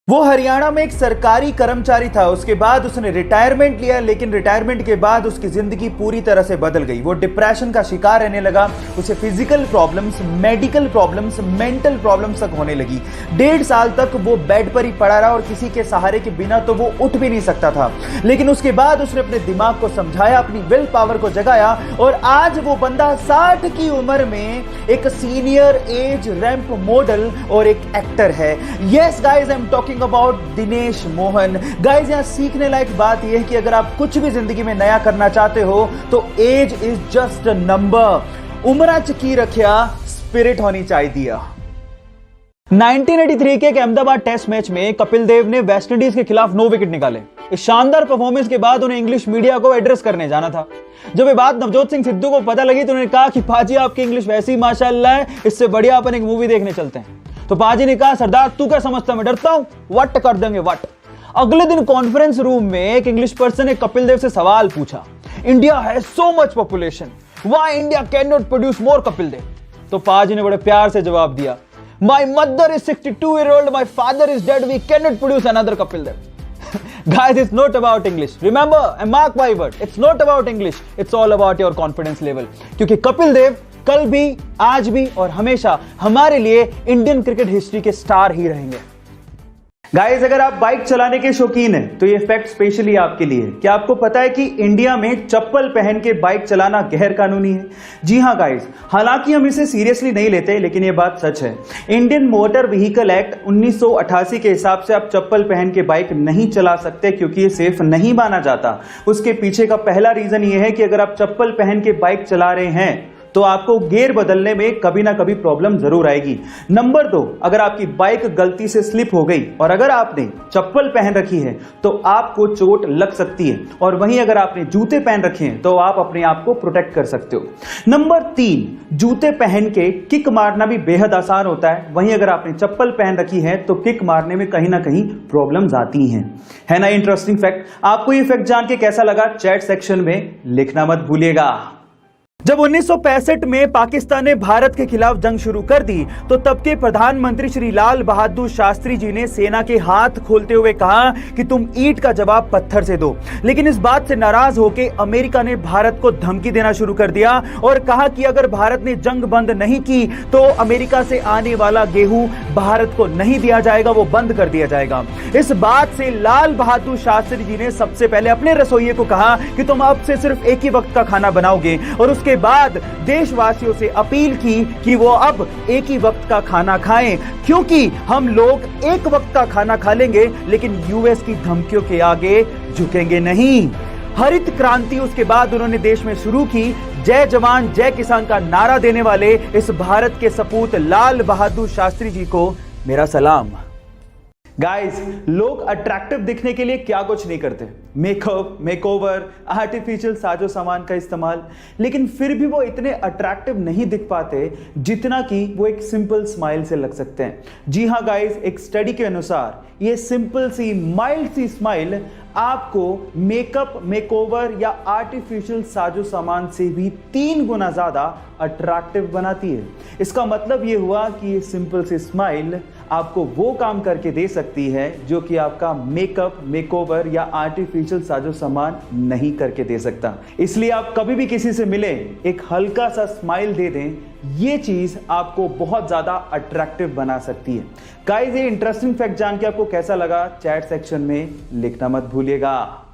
वो हरियाणा में एक सरकारी कर्मचारी था। उसके बाद उसने रिटायरमेंट लिया, लेकिन रिटायरमेंट के बाद उसकी जिंदगी पूरी तरह से बदल गई। वो डिप्रेशन का शिकार रहने लगा। उसे physical problems, medical problems, mental problems तक होने लगी। 1.5 साल तक वो बेड पर ही पड़ा रहा और किसी के सहारे के बिना तो वो उठ भी नहीं सकता था। लेकिन उसके बाद उसने अपने दिमाग को समझाया, अपनी विल पावर को जगाया और आज वो बंदा 60 की उम्र में एक सीनियर एज रैंप मॉडल और एक एक्टर है। Yes guys, I am talking about Dinesh Mohan. Guys, यहां सीखने लायक बात यह है कि अगर आप कुछ भी जिंदगी में नया करना चाहते हो तो age is just a number. उम्र की रखिया, स्पिरिट होनी चाहिए। 1983 के एक अहमदाबाद टेस्ट मैच में कपिल देव ने वेस्टइंडीज के खिलाफ 9 विकेट निकाले। इस शानदार परफॉर्मेंस के बाद उन्हें इंग्लिश मीडिया को एड्रेस करने जाना था। जब ये बात नवजोत सिंह सिद्धू को पता लगी तो उन्होंने कहा कि पाजी आपकी इंग्लिश वैसी ही माशाल्लाह है, इससे बढ़िया अपन एक मूवी देखने चलते हैं। तो पाजी ने कहा, सरदार तू क्या समझता मैं डरता हूं, वट कर देंगे वट। अगले दिन कॉन्फ्रेंस रूम में एक इंग्लिश पर्सन ने कपिल देव से सवाल पूछा, India has so much population, why India can not produce more Kapil Dev. तो पाजी ने बड़े प्यार से जवाब दिया, My mother is 62-year-old, my father is dead, we cannot produce another Kapil Dev. Guys, it's not about English. Remember, and mark my word, it's not about English, it's all about your confidence level. क्योंकि कपिल देव कल भी, आज भी और हमेशा हमारे लिए Indian cricket history के स्टार ही रहेंगे। गाइस, अगर आप बाइक चलाने के शौकीन हैं तो ये फैक्ट स्पेशली आपके लिए। क्या आपको पता है कि इंडिया में चप्पल पहन के बाइक चलाना गैर कानूनी है? जी हां गाइस, हालांकि हम इसे सीरियसली नहीं लेते, लेकिन ये बात सच है। इंडियन मोटर व्हीकल एक्ट 1988 के हिसाब से आप चप्पल पहन के बाइक नहीं चला सकते, क्योंकि ये सेफ नहीं माना जाता। उसके पीछे का पहला रीजन ये है कि अगर आप चप्पल पहन के बाइक चला रहे हैं तो आपको गियर बदलने में कभी ना कभी प्रॉब्लम जरूर आएगी। नंबर 2, अगर आपकी बाइक गलती से स्लिप हो गई और अगर आपने चप्पल पहन रखी है तो आपको चोट लग सकती है, और वहीं अगर आपने जूते पहन रखे हैं तो आप अपने आप को प्रोटेक्ट कर सकते हो। नंबर 3, जूते पहन के किक मारना भी बेहद आसान होता है, वहीं अगर आपने चप्पल पहन रखी है तो किक मारने में कहीं ना कहीं प्रॉब्लम्स आती हैं। है ना इंटरेस्टिंग फैक्ट? आपको ये फैक्ट जान के कैसा लगा चैट सेक्शन में लिखना मत भूलिएगा। जब 1965 में पाकिस्तान ने भारत के खिलाफ जंग शुरू कर दी तो तब के प्रधानमंत्री श्री लाल बहादुर शास्त्री जी ने सेना के हाथ खोलते हुए कहा कि तुम ईंट का जवाब पत्थर से दो। लेकिन इस बात से नाराज होकर अमेरिका ने भारत को धमकी देना शुरू कर दिया और कहा कि अगर भारत ने जंग बंद नहीं की तो अमेरिका से आने वाला गेहूं भारत को नहीं दिया जाएगा, वो बंद कर दिया जाएगा। इस बात से लाल बहादुर शास्त्री जी ने सबसे पहले अपने रसोइये को कहा कि तुम अब से सिर्फ एक ही वक्त का खाना बनाओगे, और उसके बाद देशवासियों से अपील की कि वो अब एक ही वक्त का खाना खाएं, क्योंकि हम लोग एक वक्त का खाना खा लेंगे लेकिन यूएस की धमकियों के आगे झुकेंगे नहीं। हरित क्रांति उसके बाद उन्होंने देश में शुरू की। जय जवान जय किसान का नारा देने वाले इस भारत के सपूत लाल बहादुर शास्त्री जी को मेरा सलाम। गाइस, लोग अट्रैक्टिव दिखने के लिए क्या कुछ नहीं करते, मेकअप, मेकओवर, आर्टिफिशियल साजो सामान का इस्तेमाल, लेकिन फिर भी वो इतने अट्रैक्टिव नहीं दिख पाते जितना कि वो एक सिंपल स्माइल से लग सकते हैं। जी हां गाइस, एक स्टडी के अनुसार ये सिंपल सी माइल्ड सी स्माइल आपको मेकअप, मेकओवर या आर्टिफिशियल साजो सामान से भी 3 गुना ज्यादा अट्रैक्टिव बनाती है। इसका मतलब ये हुआ कि ये सिंपल सी स्माइल आपको वो काम करके दे सकती है जो कि आपका मेकअप, मेकओवर या आर्टिफिशियल साजो सामान नहीं करके दे सकता। इसलिए आप कभी भी किसी से मिले, एक हल्का सा स्माइल दे दें, ये चीज आपको बहुत ज्यादा अट्रैक्टिव बना सकती है। गाइस, ये इंटरेस्टिंग फैक्ट जान के आपको कैसा लगा चैट सेक्शन में लिखना मत भूलिएगा।